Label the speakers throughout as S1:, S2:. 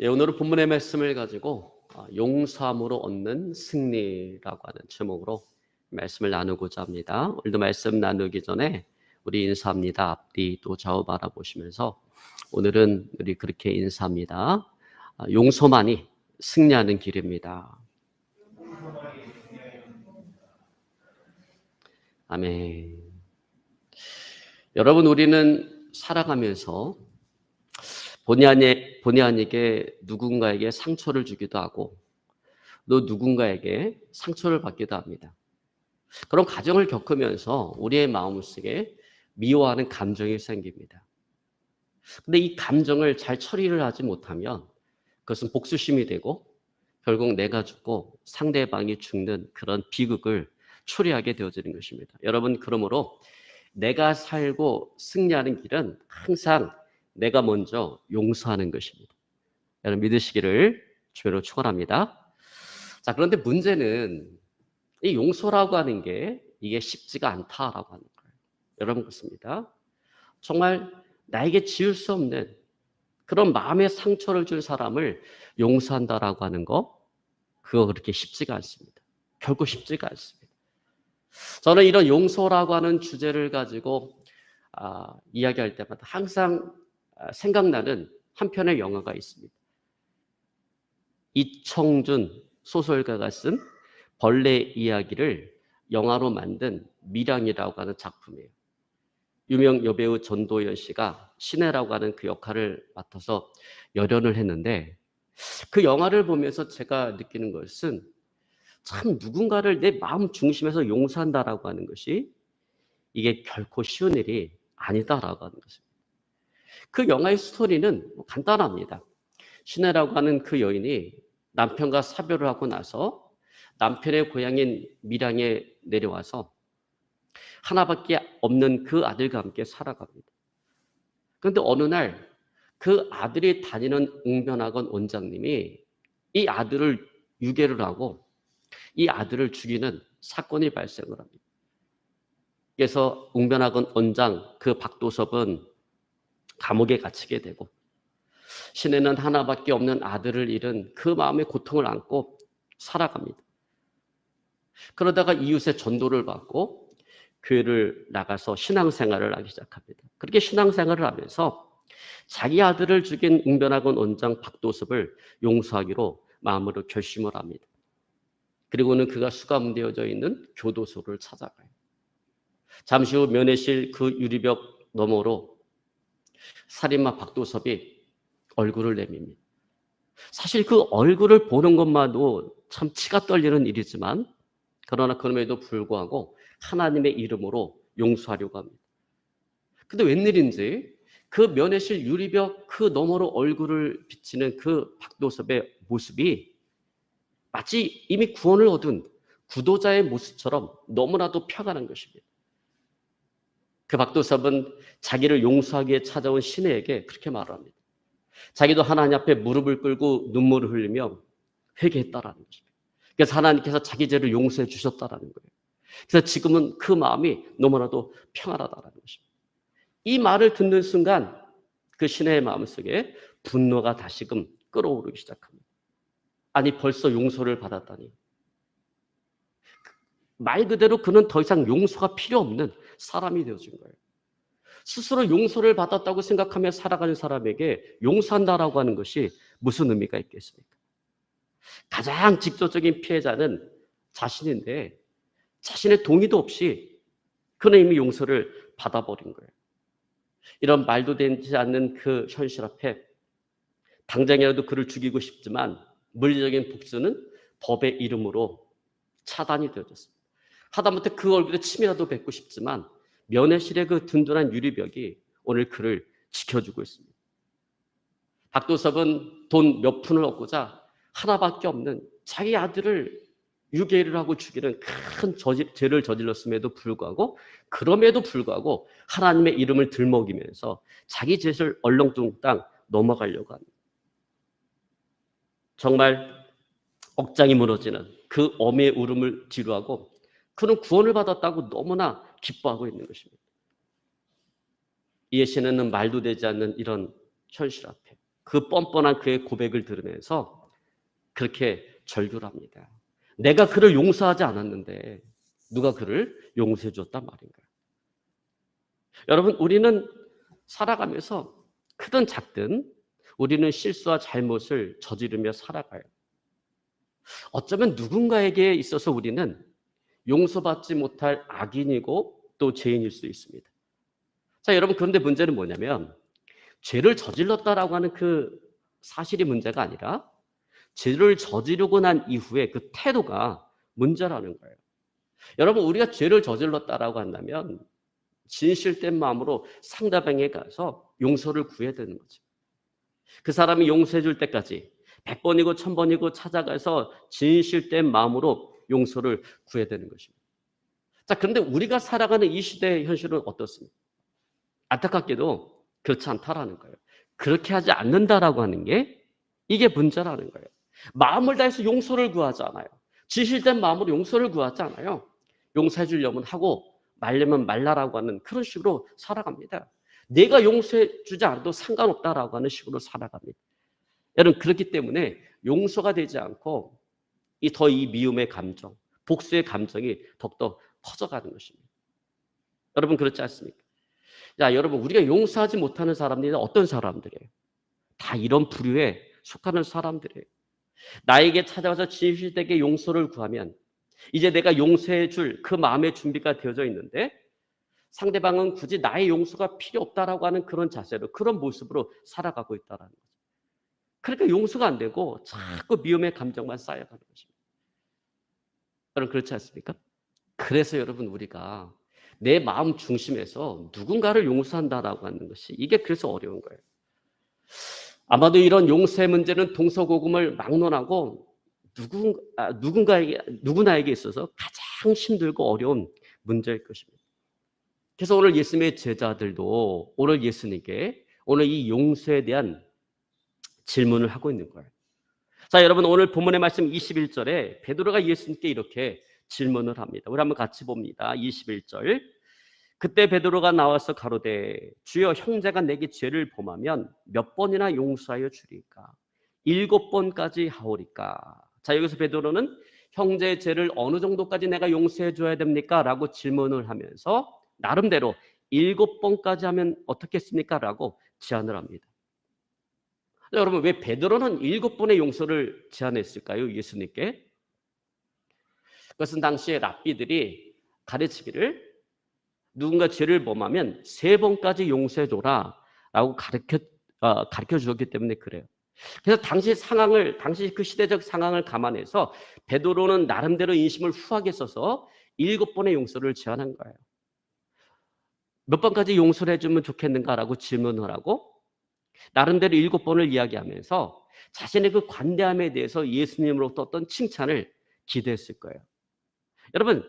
S1: 오늘은 본문의 말씀을 가지고 용서함으로 얻는 승리라고 하는 제목으로 말씀을 나누고자 합니다. 오늘도 말씀 나누기 전에 우리 인사합니다. 앞뒤 또 좌우 바라보시면서 오늘은 우리 그렇게 인사합니다. 용서만이 승리하는 길입니다. 아멘. 여러분, 우리는 살아가면서 본의 아니게 누군가에게 상처를 주기도 하고 또 누군가에게 상처를 받기도 합니다. 그런 과정을 겪으면서 우리의 마음속에 미워하는 감정이 생깁니다. 근데 이 감정을 잘 처리를 하지 못하면 그것은 복수심이 되고 결국 내가 죽고 상대방이 죽는 그런 비극을 초래하게 되어지는 것입니다. 여러분, 그러므로 내가 살고 승리하는 길은 항상 내가 먼저 용서하는 것입니다. 여러분 믿으시기를 주로 축원합니다. 자, 그런데 문제는 이 용서라고 하는 게 이게 쉽지가 않다라고 하는 거예요. 여러분 그렇습니다. 정말 나에게 지울 수 없는 그런 마음의 상처를 준 사람을 용서한다라고 하는 거, 그거 그렇게 쉽지가 않습니다. 결코 쉽지가 않습니다. 저는 이런 용서라고 하는 주제를 가지고 이야기할 때마다 항상 생각나는 한 편의 영화가 있습니다. 이청준 소설가가 쓴 벌레 이야기를 영화로 만든 밀양이라고 하는 작품이에요. 유명 여배우 전도연 씨가 신혜라고 하는 그 역할을 맡아서 열연을 했는데, 그 영화를 보면서 제가 느끼는 것은 참 누군가를 내 마음 중심에서 용서한다라고 하는 것이 이게 결코 쉬운 일이 아니다라고 하는 것입니다. 그 영화의 스토리는 간단합니다. 신혜라고 하는 그 여인이 남편과 사별을 하고 나서 남편의 고향인 밀양에 내려와서 하나밖에 없는 그 아들과 함께 살아갑니다. 그런데 어느 날 그 아들이 다니는 웅변학원 원장님이 이 아들을 유괴를 하고 이 아들을 죽이는 사건이 발생을 합니다. 그래서 웅변학원 원장 그 박도섭은 감옥에 갇히게 되고, 신혜는 하나밖에 없는 아들을 잃은 그 마음의 고통을 안고 살아갑니다. 그러다가 이웃의 전도를 받고 교회를 나가서 신앙생활을 하기 시작합니다. 그렇게 신앙생활을 하면서 자기 아들을 죽인 웅변학원 원장 박도섭을 용서하기로 마음으로 결심을 합니다. 그리고는 그가 수감되어져 있는 교도소를 찾아가요. 잠시 후 면회실 그 유리벽 너머로 살인마 박도섭이 얼굴을 내밉니다. 사실 그 얼굴을 보는 것만도 참 치가 떨리는 일이지만, 그러나 그럼에도 불구하고 하나님의 이름으로 용서하려고 합니다. 근데 웬일인지 그 면회실 유리벽 그 너머로 얼굴을 비치는 그 박도섭의 모습이 마치 이미 구원을 얻은 구도자의 모습처럼 너무나도 평안한 것입니다. 그 박도섭은 자기를 용서하기에 찾아온 신혜에게 그렇게 말합니다. 자기도 하나님 앞에 무릎을 꿇고 눈물을 흘리며 회개했다라는 것입니다. 그래서 하나님께서 자기 죄를 용서해 주셨다라는 거예요. 그래서 지금은 그 마음이 너무나도 평안하다라는 것입니다. 이 말을 듣는 순간 그 신혜의 마음속에 분노가 다시금 끓어오르기 시작합니다. 아니, 벌써 용서를 받았다니. 말 그대로 그는 더 이상 용서가 필요 없는 사람이 되어진 거예요. 스스로 용서를 받았다고 생각하며 살아가는 사람에게 용서한다라고 하는 것이 무슨 의미가 있겠습니까? 가장 직접적인 피해자는 자신인데 자신의 동의도 없이 그는 이미 용서를 받아버린 거예요. 이런 말도 되지 않는 그 현실 앞에 당장이라도 그를 죽이고 싶지만 물리적인 복수는 법의 이름으로 차단이 되어졌습니다. 하다못해 그 얼굴에 침이라도 뱉고 싶지만 면회실의 그 든든한 유리벽이 오늘 그를 지켜주고 있습니다. 박도섭은 돈 몇 푼을 얻고자 하나밖에 없는 자기 아들을 유괴를 하고 죽이는 큰 죄를 저질렀음에도 불구하고, 그럼에도 불구하고 하나님의 이름을 들먹이면서 자기 죄를 얼렁뚱땅 넘어가려고 합니다. 정말 억장이 무너지는 그 엄의 울음을 뒤로하고 그는 구원을 받았다고 너무나 기뻐하고 있는 것입니다. 이에 신혜는 말도 되지 않는 이런 현실 앞에 그 뻔뻔한 그의 고백을 들으면서 그렇게 절규를 합니다. 내가 그를 용서하지 않았는데 누가 그를 용서해 줬단 말인가요? 여러분, 우리는 살아가면서 크든 작든 우리는 실수와 잘못을 저지르며 살아가요. 어쩌면 누군가에게 있어서 우리는 용서받지 못할 악인이고 또 죄인일 수 있습니다. 자, 여러분, 그런데 문제는 뭐냐면 죄를 저질렀다라고 하는 그 사실이 문제가 아니라 죄를 저지르고 난 이후에 그 태도가 문제라는 거예요. 여러분, 우리가 죄를 저질렀다라고 한다면 진실된 마음으로 상대방에 가서 용서를 구해야 되는 거죠. 그 사람이 용서해 줄 때까지 100번이고 1000번이고 찾아가서 진실된 마음으로 용서를 구해야 되는 것입니다. 자, 그런데 우리가 살아가는 이 시대의 현실은 어떻습니까? 안타깝게도 그렇지 않다라는 거예요. 그렇게 하지 않는다라고 하는 게 이게 문제라는 거예요. 마음을 다해서 용서를 구하지 않아요. 진실된 마음으로 용서를 구하지 않아요. 용서해 주려면 하고 말려면 말라라고 하는 그런 식으로 살아갑니다. 내가 용서해 주지 않아도 상관없다라고 하는 식으로 살아갑니다. 여러분, 그렇기 때문에 용서가 되지 않고 이 미움의 감정, 복수의 감정이 더욱더 커져가는 것입니다. 여러분, 그렇지 않습니까? 자, 여러분, 우리가 용서하지 못하는 사람들이 어떤 사람들이에요? 다 이런 부류에 속하는 사람들이에요. 나에게 찾아와서 진실되게 용서를 구하면 이제 내가 용서해 줄 그 마음의 준비가 되어져 있는데 상대방은 굳이 나의 용서가 필요 없다라고 하는 그런 자세로, 그런 모습으로 살아가고 있다는 거죠. 그러니까 용서가 안 되고 자꾸 미움의 감정만 쌓여가는 것입니다. 여러분, 그렇지 않습니까? 그래서 여러분, 우리가 내 마음 중심에서 누군가를 용서한다라고 하는 것이 이게 그래서 어려운 거예요. 아마도 이런 용서의 문제는 동서고금을 막론하고 누구나에게 있어서 가장 힘들고 어려운 문제일 것입니다. 그래서 오늘 예수님의 제자들도 오늘 예수님께 오늘 이 용서에 대한 질문을 하고 있는 거예요. 자, 여러분, 오늘 본문의 말씀 21절에 베드로가 예수님께 이렇게 질문을 합니다. 우리 한번 같이 봅니다. 21절. 그때 베드로가 나와서 가로되 주여, 형제가 내게 죄를 범하면 몇 번이나 용서하여 주리까? 7번까지 하오리까? 자, 여기서 베드로는 형제의 죄를 어느 정도까지 내가 용서해 줘야 됩니까? 라고 질문을 하면서 나름대로 7번까지 하면 어떻겠습니까? 라고 제안을 합니다. 여러분, 왜 베드로는 7번의 용서를 제안했을까요? 예수님께? 그것은 당시에 랍비들이 가르치기를 누군가 죄를 범하면 3번까지 용서해줘라 라고 가르쳐 주었기 때문에 그래요. 그래서 당시 그 시대적 상황을 감안해서 베드로는 나름대로 인심을 후하게 써서 7번의 용서를 제안한 거예요. 몇 번까지 용서를 해주면 좋겠는가라고 질문을 하고 나름대로 7번을 이야기하면서 자신의 그 관대함에 대해서 예수님으로부터 어떤 칭찬을 기대했을 거예요. 여러분,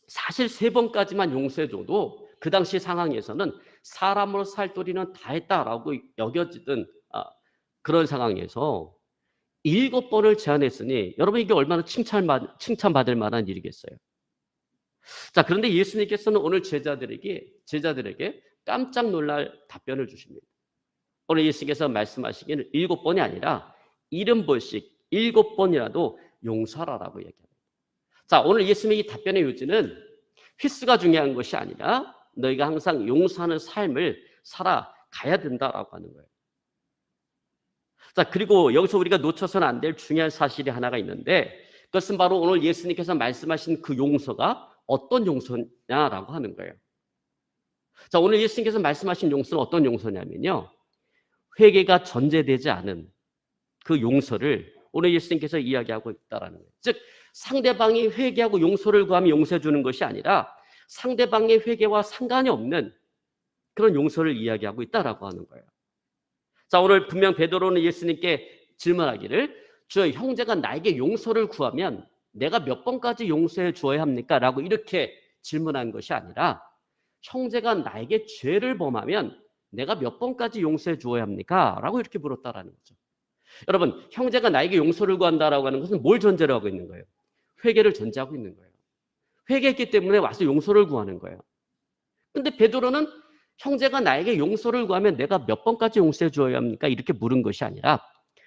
S1: 사실 3번까지만 용서해줘도 그 당시 상황에서는 사람으로 살 도리는 다 했다라고 여겨지던 그런 상황에서 7번을 제안했으니 여러분, 이게 얼마나 칭찬받을 만한 일이겠어요. 자, 그런데 예수님께서는 오늘 제자들에게 깜짝 놀랄 답변을 주십니다. 오늘 예수님께서 말씀하시기는 7번이 아니라 70번씩 7번이라도 용서하라고 얘기합니다. 자, 오늘 예수님의 이 답변의 요지는 휘스가 중요한 것이 아니라 너희가 항상 용서하는 삶을 살아가야 된다라고 하는 거예요. 자, 그리고 여기서 우리가 놓쳐서는 안 될 중요한 사실이 하나가 있는데 그것은 바로 오늘 예수님께서 말씀하신 그 용서가 어떤 용서냐라고 하는 거예요. 자, 오늘 예수님께서 말씀하신 용서는 어떤 용서냐면요, 회개가 전제되지 않은 그 용서를 오늘 예수님께서 이야기하고 있다라는 거예요. 즉, 상대방이 회개하고 용서를 구하면 용서해 주는 것이 아니라 상대방의 회개와 상관이 없는 그런 용서를 이야기하고 있다라고 하는 거예요. 자, 오늘 분명 베드로는 예수님께 질문하기를 주여, 형제가 나에게 용서를 구하면 내가 몇 번까지 용서해 주어야 합니까? 라고 이렇게 질문한 것이 아니라 형제가 나에게 죄를 범하면 내가 몇 번까지 용서해 주어야 합니까? 라고 이렇게 물었다라는 거죠. 여러분, 형제가 나에게 용서를 구한다라고 하는 것은 뭘 전제로 하고 있는 거예요? 회개를 전제하고 있는 거예요. 회개했기 때문에 와서 용서를 구하는 거예요. 근데 베드로는 형제가 나에게 용서를 구하면 내가 몇 번까지 용서해 줘야 합니까? 이렇게 물은 것이 아니라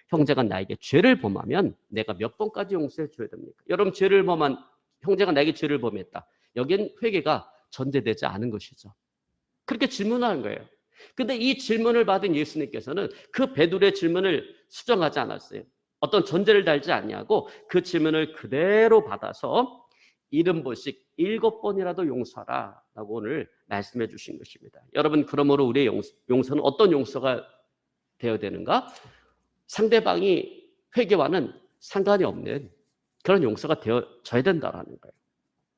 S1: 형제가 나에게 죄를 범하면 내가 몇 번까지 용서해 줘야 됩니까? 여러분, 죄를 범한 형제가 나에게 죄를 범했다. 여기엔 회개가 전제되지 않은 것이죠. 그렇게 질문하는 거예요. 근데 이 질문을 받은 예수님께서는 그 베드로의 질문을 수정하지 않았어요. 어떤 전제를 달지 않냐고 그 질문을 그대로 받아서 70번씩 7번이라도 용서하라 라고 오늘 말씀해 주신 것입니다. 여러분, 그러므로 우리의 용서는 어떤 용서가 되어야 되는가? 상대방이 회개와는 상관이 없는 그런 용서가 되어져야 된다라는 거예요.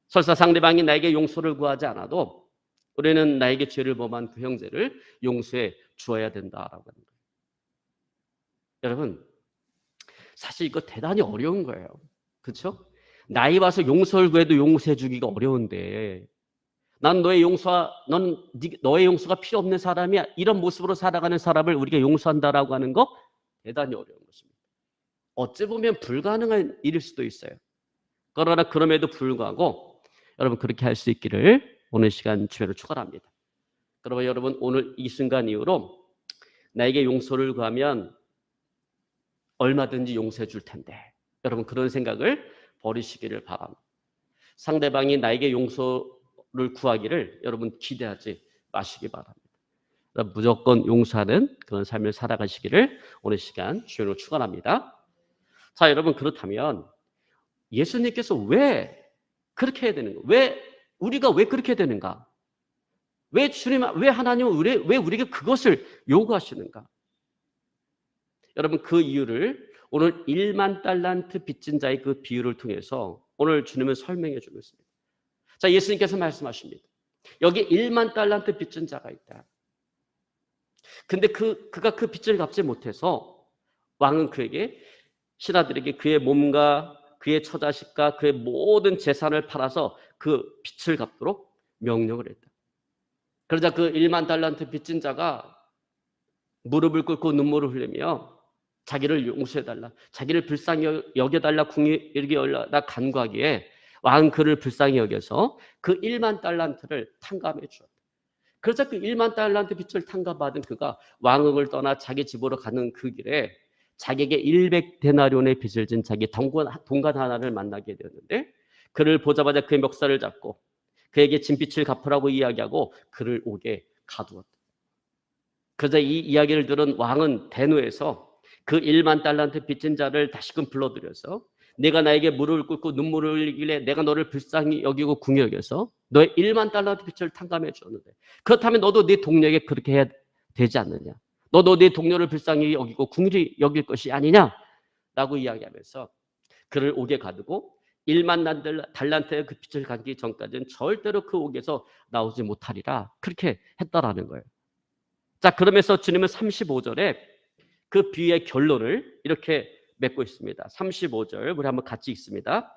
S1: 설사 상대방이 나에게 용서를 구하지 않아도 우리는 나에게 죄를 범한 그 형제를 용서해 주어야 된다라고 하는 거예요. 여러분, 사실 이거 대단히 어려운 거예요. 그렇죠? 나이 와서 용서를 구해도 용서해 주기가 어려운데 난 너의 용서가 필요 없는 사람이야. 이런 모습으로 살아가는 사람을 우리가 용서한다라고 하는 거 대단히 어려운 것입니다. 어찌 보면 불가능한 일일 수도 있어요. 그러나 그럼에도 불구하고 여러분, 그렇게 할 수 있기를 오늘 시간 주의로 축원합니다. 그러면 여러분, 오늘 이 순간 이후로 나에게 용서를 구하면 얼마든지 용서해 줄 텐데, 여러분 그런 생각을 버리시기를 바랍니다. 상대방이 나에게 용서를 구하기를 여러분 기대하지 마시기 바랍니다. 무조건 용서하는 그런 삶을 살아가시기를 오늘 시간 주의로 축원합니다. 자, 여러분, 그렇다면 예수님께서 왜 그렇게 해야 되는가? 우리가 왜 그렇게 되는가? 왜 하나님은 왜 우리에게 그것을 요구하시는가? 여러분, 그 이유를 오늘 1만 달란트 빚진 자의 그 비유를 통해서 오늘 주님은 설명해 주고 있습니다. 자, 예수님께서 말씀하십니다. 여기 1만 달란트 빚진 자가 있다. 근데 그가 그 빚을 갚지 못해서 왕은 그에게, 신하들에게 그의 몸과 그의 처자식과 그의 모든 재산을 팔아서 그 빚을 갚도록 명령을 했다. 그러자 그 1만 달란트 빚진 자가 무릎을 꿇고 눈물을 흘리며 자기를 용서해달라, 자기를 불쌍히 여겨달라, 궁일게 여겨달라 간구하기에 왕은 그를 불쌍히 여겨서 그 1만 달란트를 탕감해 주었다. 그래서 그 1만 달란트 빚을 탕감받은 그가 왕궁을 떠나 자기 집으로 가는 그 길에 자기에게 100데나리온의 빚을 진 자기 동관 하나를 만나게 되었는데, 그를 보자마자 그의 멱살을 잡고 그에게 진빚을 갚으라고 이야기하고 그를 옥에 가두었다. 그러자 이 이야기를 들은 왕은 대노해서 그 1만 달란트 빚진 자를 다시금 불러들여서 내가 나에게 무릎을 꿇고 눈물을 흘리길래 내가 너를 불쌍히 여기고 궁히 여겨서 너의 1만 달란트 빚을 탕감해 주었는데, 그렇다면 너도 네 동료에게 그렇게 해야 되지 않느냐? 너도 네 동료를 불쌍히 여기고 궁히 여길 것이 아니냐? 라고 이야기하면서 그를 옥에 가두고 1만 달란트의 그 빚을 갚기 전까지는 절대로 그 옥에서 나오지 못하리라, 그렇게 했다라는 거예요. 자, 그러면서 주님은 35절에 그 비유의 결론을 이렇게 맺고 있습니다. 35절 우리 한번 같이 읽습니다.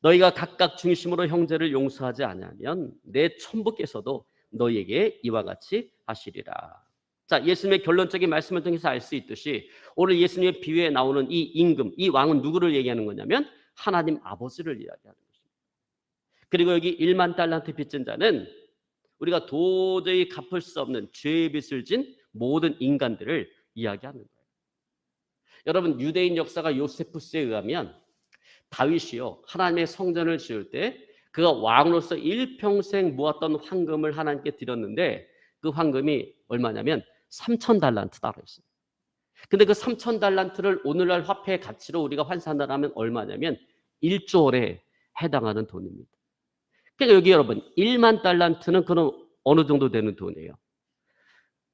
S1: 너희가 각각 중심으로 형제를 용서하지 않으면 내 천부께서도 너희에게 이와 같이 하시리라. 자, 예수님의 결론적인 말씀을 통해서 알 수 있듯이 오늘 예수님의 비유에 나오는 이 임금, 이 왕은 누구를 얘기하는 거냐면 하나님 아버지를 이야기하는 것입니다. 그리고 여기 1만 달란트 빚진 자는 우리가 도저히 갚을 수 없는 죄의 빚을 진 모든 인간들을 이야기하는 거예요. 여러분, 유대인 역사가 요세푸스에 의하면 다윗이요, 하나님의 성전을 지을 때 그가 왕으로서 일평생 모았던 황금을 하나님께 드렸는데 그 황금이 얼마냐면 3,000달란트다라고 했어요. 근데 그 3,000달란트를 오늘날 화폐의 가치로 우리가 환산하면 얼마냐면 1조 원에 해당하는 돈입니다. 그러니까 여기 여러분, 1만 달란트는 그럼 어느 정도 되는 돈이에요?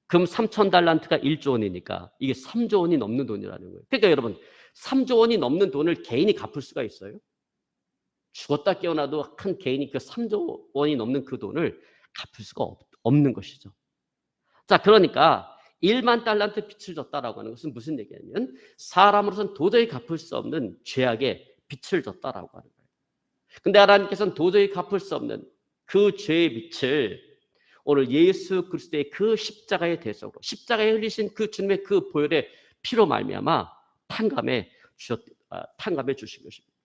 S1: 그럼 3,000달란트가 1조 원이니까 이게 3조 원이 넘는 돈이라는 거예요. 그러니까 여러분, 3조 원이 넘는 돈을 개인이 갚을 수가 있어요? 죽었다 깨어나도 한 개인이 그 3조 원이 넘는 그 돈을 갚을 수가 없는 것이죠. 자, 그러니까 1만 달란트 빚을 졌다라고 하는 것은 무슨 얘기냐면 사람으로서는 도저히 갚을 수 없는 죄악의 빚을 졌다라고 하는 거예요. 근데 하나님께서는 도저히 갚을 수 없는 그 죄의 빚을 오늘 예수 그리스도의 그 십자가의 대속으로, 십자가에 흘리신 그 주님의 그 보혈의 피로 말미암아 탕감해 주신 것입니다.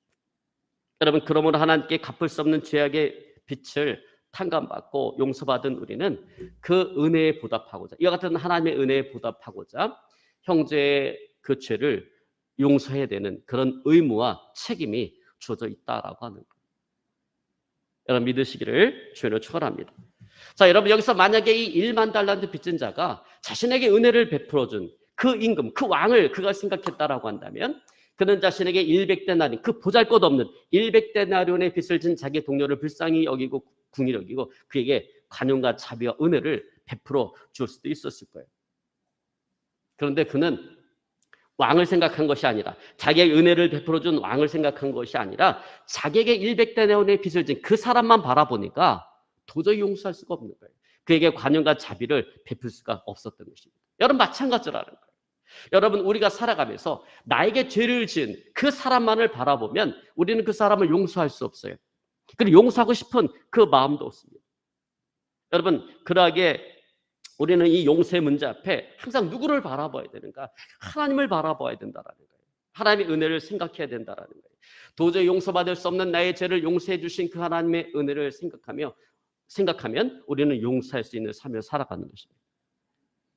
S1: 여러분, 그러므로 하나님께 갚을 수 없는 죄악의 빚을 탕감받고 용서받은 우리는 그 은혜에 보답하고자, 이와 같은 하나님의 은혜에 보답하고자 형제의 그 죄를 용서해야 되는 그런 의무와 책임이 주어져 있다라고 하는 거예요. 여러분 믿으시기를 주로 축원합니다. 자, 여러분 여기서 만약에 이 1만 달란트 빚진 자가 자신에게 은혜를 베풀어 준 그 임금, 그 왕을 그가 생각했다라고 한다면 그는 자신에게 100데나리온, 그 보잘것없는 100데나리온의 빚을 진 자기 동료를 불쌍히 여기고 궁히 여기고 그에게 관용과 자비와 은혜를 베풀어 줄 수도 있었을 거예요. 그런데 그는 왕을 생각한 것이 아니라, 자기의 은혜를 베풀어 준 왕을 생각한 것이 아니라 자기에게 100데나리온의 빚을 진 그 사람만 바라보니까 도저히 용서할 수가 없는 거예요. 그에게 관용과 자비를 베풀 수가 없었던 것입니다. 여러분 마찬가지라는 거예요. 여러분 우리가 살아가면서 나에게 죄를 지은 그 사람만을 바라보면 우리는 그 사람을 용서할 수 없어요. 그리고 용서하고 싶은 그 마음도 없습니다. 여러분 그러하게 우리는 이 용서의 문제 앞에 항상 누구를 바라봐야 되는가? 하나님을 바라봐야 된다라는 거예요. 하나님의 은혜를 생각해야 된다라는 거예요. 도저히 용서받을 수 없는 나의 죄를 용서해 주신 그 하나님의 은혜를 생각하면 우리는 용서할 수 있는 삶을 살아가는 것입니다.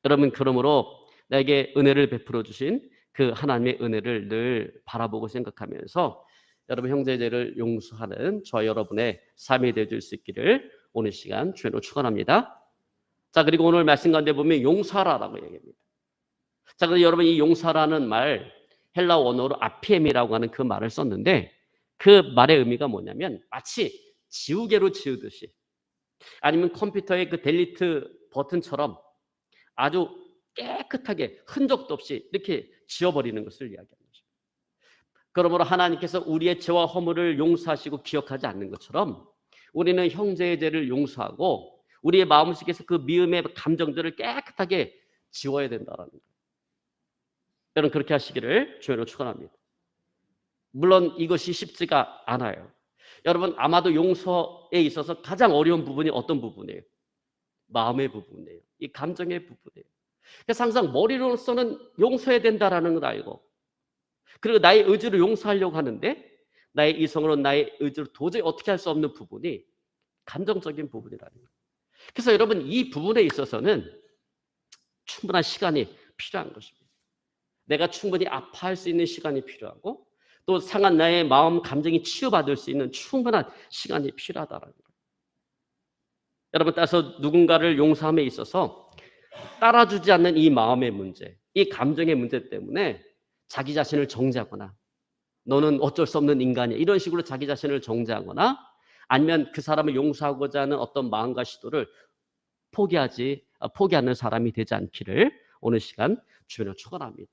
S1: 여러분 그러므로 나에게 은혜를 베풀어 주신 그 하나님의 은혜를 늘 바라보고 생각하면서 여러분 형제의 죄를 용서하는 저와 여러분의 삶이 되어줄 수 있기를 오늘 시간 주로 축원합니다. 자, 그리고 오늘 말씀 가운데 보면 용서하라라고 얘기합니다. 자, 그런데 여러분 이 용서라는 말 헬라 원어로 아피엠이라고 하는 그 말을 썼는데 그 말의 의미가 뭐냐면 마치 지우개로 지우듯이 아니면 컴퓨터의 그 델리트 버튼처럼 아주 깨끗하게 흔적도 없이 이렇게 지워버리는 것을 이야기하는 것입니다. 그러므로 하나님께서 우리의 죄와 허물을 용서하시고 기억하지 않는 것처럼 우리는 형제의 죄를 용서하고 우리의 마음속에서 그 미움의 감정들을 깨끗하게 지워야 된다는 거예요. 여러분 그렇게 하시기를 주여로 축원합니다. 물론 이것이 쉽지가 않아요. 여러분 아마도 용서에 있어서 가장 어려운 부분이 어떤 부분이에요? 마음의 부분이에요. 이 감정의 부분이에요. 그래서 항상 머리로서는 용서해야 된다라는 걸 알고 그리고 나의 의지로 용서하려고 하는데 나의 이성으로 나의 의지로 도저히 어떻게 할 수 없는 부분이 감정적인 부분이라는 거예요. 그래서 여러분 이 부분에 있어서는 충분한 시간이 필요한 것입니다. 내가 충분히 아파할 수 있는 시간이 필요하고 또 상한 나의 마음 감정이 치유받을 수 있는 충분한 시간이 필요하다는 거예요. 여러분 따라서 누군가를 용서함에 있어서 따라주지 않는 이 마음의 문제, 이 감정의 문제 때문에 자기 자신을 정죄하거나 너는 어쩔 수 없는 인간이야 이런 식으로 자기 자신을 정죄하거나 아니면 그 사람을 용서하고자 하는 어떤 마음과 시도를 포기하는 사람이 되지 않기를 오늘 시간 주님으로 축원합니다.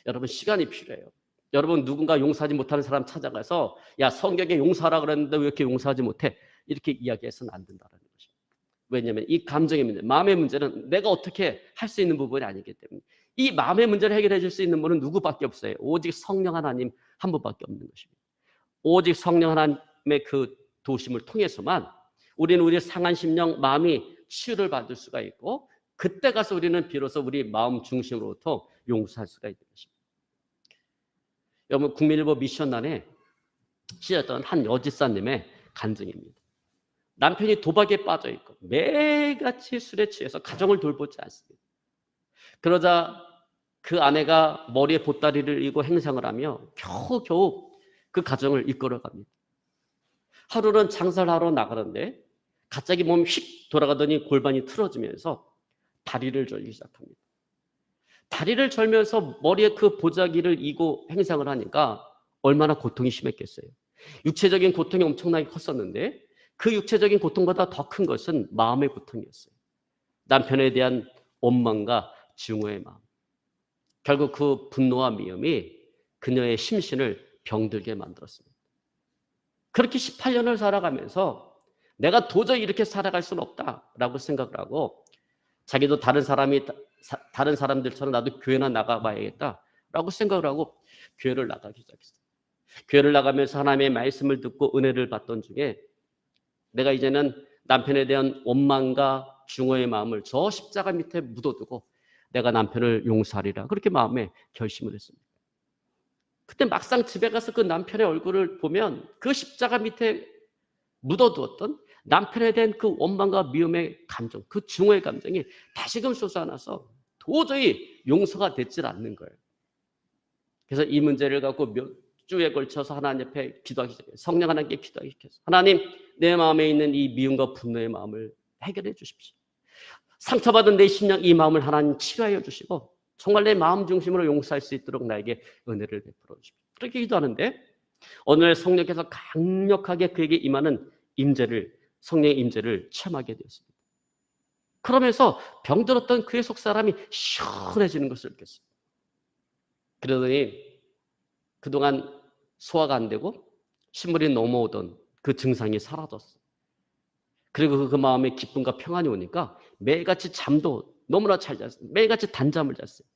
S1: 여러분 시간이 필요해요. 여러분 누군가 용서하지 못하는 사람 찾아가서 야 성경에 용서하라 그랬는데 왜 이렇게 용서하지 못해? 이렇게 이야기해서는 안 된다는 것입니다. 왜냐하면 이 감정의 문제, 마음의 문제는 내가 어떻게 할 수 있는 부분이 아니기 때문에 이 마음의 문제를 해결해 줄 수 있는 분은 누구밖에 없어요. 오직 성령 하나님 한 분밖에 없는 것입니다. 오직 성령 하나님의 그 도심을 통해서만 우리는 우리의 상한 심령, 마음이 치유를 받을 수가 있고 그때 가서 우리는 비로소 우리 마음 중심으로부터 용서할 수가 있는 것입니다. 여러분 국민일보 미션란에 실렸던 한 여집사님의 간증입니다. 남편이 도박에 빠져 있고 매일같이 술에 취해서 가정을 돌보지 않습니다. 그러자 그 아내가 머리에 보따리를 이고 행상을 하며 겨우겨우 그 가정을 이끌어갑니다. 하루는 장사를 하러 나가는데 갑자기 몸이 휙 돌아가더니 골반이 틀어지면서 다리를 절기 시작합니다. 다리를 절면서 머리에 그 보자기를 이고 행상을 하니까 얼마나 고통이 심했겠어요. 육체적인 고통이 엄청나게 컸었는데 그 육체적인 고통보다 더 큰 것은 마음의 고통이었어요. 남편에 대한 원망과 증오의 마음. 결국 그 분노와 미움이 그녀의 심신을 병들게 만들었습니다. 그렇게 18년을 살아가면서 내가 도저히 이렇게 살아갈 수는 없다라고 생각을 하고 자기도 다른 사람들처럼 나도 교회나 나가봐야겠다라고 생각을 하고 교회를 나가기 시작했어요. 교회를 나가면서 하나님의 말씀을 듣고 은혜를 받던 중에 내가 이제는 남편에 대한 원망과 증오의 마음을 저 십자가 밑에 묻어두고 내가 남편을 용서하리라 그렇게 마음에 결심을 했습니다. 그때 막상 집에 가서 그 남편의 얼굴을 보면 그 십자가 밑에 묻어두었던 남편에 대한 그 원망과 미움의 감정, 그 증오의 감정이 다시금 솟아나서 도저히 용서가 되질 않는 거예요. 그래서 이 문제를 갖고 몇 주에 걸쳐서 하나님 앞에 기도하기 시작해요. 성령 하나님께 기도하기 시작해서 하나님, 내 마음에 있는 이 미움과 분노의 마음을 해결해 주십시오. 상처받은 내 심령, 이 마음을 하나님 치료하여 주시고 정말 내 마음 중심으로 용서할 수 있도록 나에게 은혜를 베풀어 주십시오. 그렇게 기도하는데 오늘 성령께서 강력하게 그에게 임하는 임재를, 성령의 임재를 체험하게 되었습니다. 그러면서 병들었던 그의 속 사람이 시원해지는 것을 느꼈어요. 그러더니 그동안 소화가 안 되고 신물이 넘어오던 그 증상이 사라졌어요. 그리고 그 마음에 기쁨과 평안이 오니까 매일같이 잠도 너무나 잘 잤어요. 매일같이 단잠을 잤어요.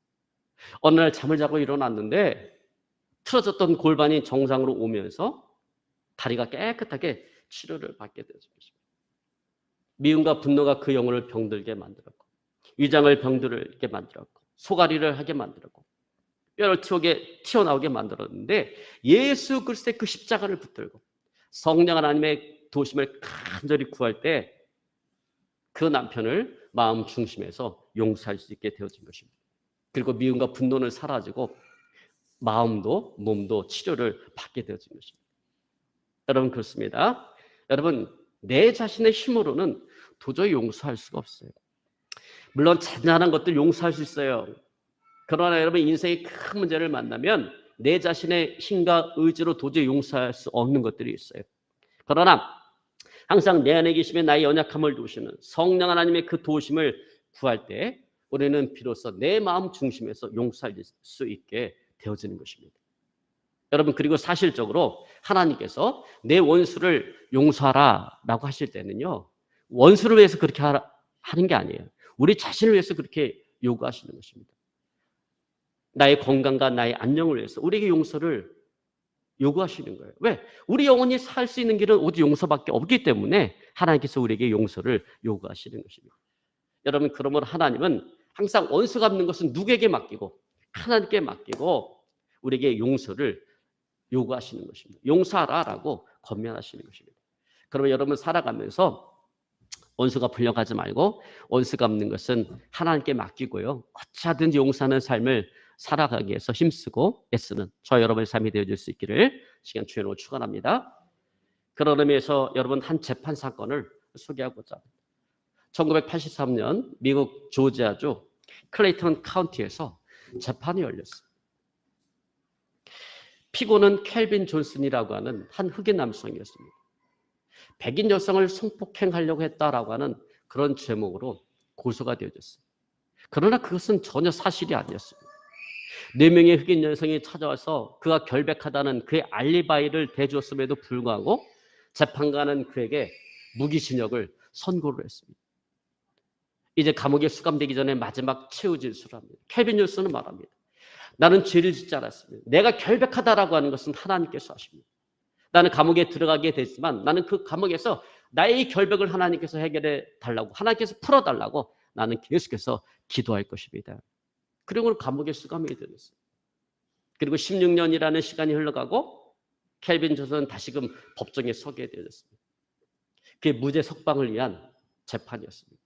S1: 어느 날 잠을 자고 일어났는데 틀어졌던 골반이 정상으로 오면서 다리가 깨끗하게 치료를 받게 되었습니다. 미움과 분노가 그 영혼을 병들게 만들었고, 위장을 병들게 만들었고, 소가리를 하게 만들었고, 뼈를 튀어나오게 만들었는데 예수 그리스도의 그 십자가를 붙들고 성령 하나님의 도심을 간절히 구할 때 그 남편을 마음 중심에서 용서할 수 있게 되어진 것입니다. 그리고 미움과 분노는 사라지고 마음도 몸도 치료를 받게 되어진 것입니다. 여러분, 그렇습니다. 여러분, 내 자신의 힘으로는 도저히 용서할 수가 없어요. 물론 잔잔한 것들 용서할 수 있어요. 그러나 여러분, 인생의 큰 문제를 만나면 내 자신의 힘과 의지로 도저히 용서할 수 없는 것들이 있어요. 그러나 항상 내 안에 계시며 나의 연약함을 도우시는 성령 하나님의 그 도우심을 구할 때 우리는 비로소 내 마음 중심에서 용서할 수 있게 되어지는 것입니다. 여러분, 그리고 사실적으로 하나님께서 내 원수를 용서하라라고 하실 때는요, 원수를 위해서 그렇게 하는 게 아니에요. 우리 자신을 위해서 그렇게 요구하시는 것입니다. 나의 건강과 나의 안녕을 위해서 우리에게 용서를 요구하시는 거예요. 왜? 우리 영혼이 살 수 있는 길은 오직 용서밖에 없기 때문에 하나님께서 우리에게 용서를 요구하시는 것입니다. 여러분, 그러므로 하나님은 항상 원수 갚는 것은 누구에게 맡기고 하나님께 맡기고 우리에게 용서를 요구하시는 것입니다. 용서하라라고 권면하시는 것입니다. 그러면 여러분 살아가면서 원수 갚으려고 하지 말고 원수 갚는 것은 하나님께 맡기고요. 어찌하든지 용서하는 삶을 살아가기 위해서 힘쓰고 애쓰는 저 여러분의 삶이 되어줄 수 있기를 시간 주연으로 축원합니다. 그런 의미에서 여러분 한 재판 사건을 소개하고자 합니다. 1983년 미국 조지아주 클레이턴 카운티에서 재판이 열렸어요. 피고는 켈빈 존슨이라고 하는 한 흑인 남성이었습니다. 백인 여성을 성폭행하려고 했다라고 하는 그런 제목으로 고소가 되어졌어요. 그러나 그것은 전혀 사실이 아니었습니다. 4명의 흑인 여성이 찾아와서 그가 결백하다는 그의 알리바이를 대주었음에도 불구하고 재판관은 그에게 무기징역을 선고를 했습니다. 이제 감옥에 수감되기 전에 마지막 최후 진술을 합니다. 켈빈 존슨은 말합니다. 나는 죄를 짓지 않았습니다. 내가 결백하다라고 하는 것은 하나님께서 하십니다. 나는 감옥에 들어가게 됐지만 나는 그 감옥에서 나의 결백을 하나님께서 해결해 달라고, 하나님께서 풀어달라고 나는 계속해서 기도할 것입니다. 그리고 감옥에 수감이 되었어요. 그리고 16년이라는 시간이 흘러가고 켈빈 존슨은 다시금 법정에 서게 되었습니다. 그의 무죄 석방을 위한 재판이었습니다.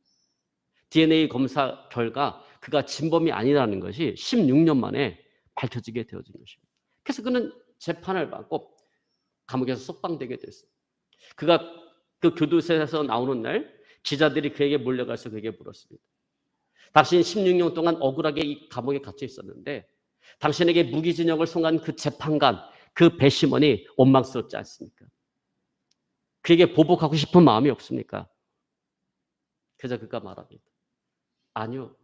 S1: DNA 검사 결과 그가 진범이 아니라는 것이 16년 만에 밝혀지게 되어진 것입니다. 그래서 그는 재판을 받고 감옥에서 석방되게 됐어요. 그가 그 교도소에서 나오는 날 기자들이 그에게 몰려가서 그에게 물었습니다. 당신 16년 동안 억울하게 이 감옥에 갇혀 있었는데 당신에게 무기징역을 선고한 그 재판관, 그 배심원이 원망스럽지 않습니까? 그에게 보복하고 싶은 마음이 없습니까? 그래서 그가 말합니다. 아니요,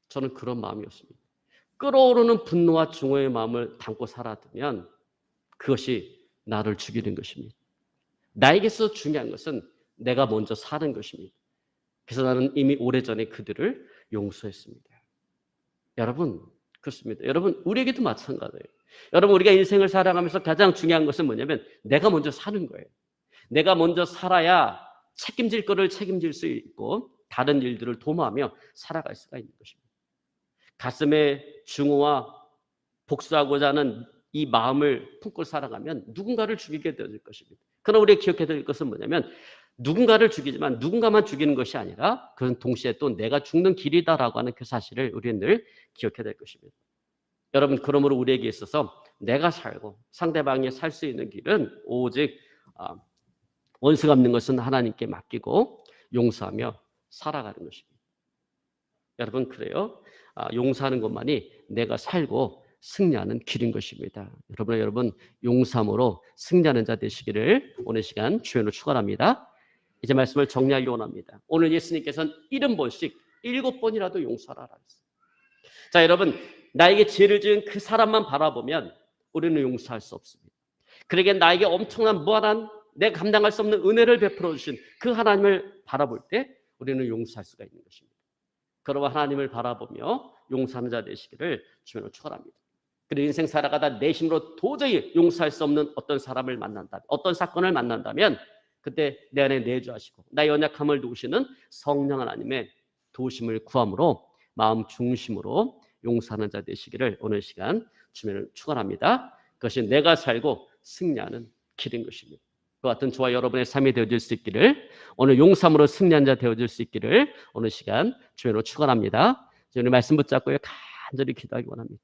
S1: 저는 그런 마음이 없습니다. 끓어오르는 분노와 증오의 마음을 담고 살아두면 그것이 나를 죽이는 것입니다. 나에게서 중요한 것은 내가 먼저 사는 것입니다. 그래서 나는 이미 오래전에 그들을 용서했습니다. 여러분, 그렇습니다. 여러분, 우리에게도 마찬가지예요. 여러분, 우리가 인생을 살아가면서 가장 중요한 것은 뭐냐면 내가 먼저 사는 거예요. 내가 먼저 살아야 책임질 거를 책임질 수 있고 다른 일들을 도모하며 살아갈 수가 있는 것입니다. 가슴에 증오와 복수하고자 하는 이 마음을 품고 살아가면 누군가를 죽이게 되어질 것입니다. 그러나 우리가 기억해야 될 것은 뭐냐면 누군가를 죽이지만 누군가만 죽이는 것이 아니라 그건 동시에 또 내가 죽는 길이다라고 하는 그 사실을 우리는 늘 기억해야 될 것입니다. 여러분, 그러므로 우리에게 있어서 내가 살고 상대방이 살 수 있는 길은 오직 원수 갚는 것은 하나님께 맡기고 용서하며 살아가는 것입니다. 여러분, 그래요. 용서하는 것만이 내가 살고 승리하는 길인 것입니다. 여러분 용서함으로 승리하는 자 되시기를 오늘 시간 주연으로 축원합니다. 이제 말씀을 정리하려고 합니다. 오늘 예수님께서는 70번씩 7번이라도 용서하라 했어요. 자, 여러분, 나에게 죄를 지은 그 사람만 바라보면 우리는 용서할 수 없습니다. 그러기에 나에게 엄청난 무한한 내가 감당할 수 없는 은혜를 베풀어 주신 그 하나님을 바라볼 때 우리는 용서할 수가 있는 것입니다. 그러므로 하나님을 바라보며 용서하는 자 되시기를 주님으로 축원합니다. 그리고 인생 살아가다 내 힘으로 도저히 용서할 수 없는 어떤 사람을 만난다면, 어떤 사건을 만난다면 그때 내 안에 내주하시고 나의 연약함을 도우시는 성령 하나님의 도우심을 구함으로 마음 중심으로 용서하는 자 되시기를 오늘 시간 주님을 축원합니다. 그것이 내가 살고 승리하는 길인 것입니다. 그 같은 저와 여러분의 삶이 되어질 수 있기를, 오늘 용서함으로 승리한 자 되어질 수 있기를 오늘 시간 주님으로 축원합니다. 오늘 말씀 붙잡고 간절히 기도하기 원합니다.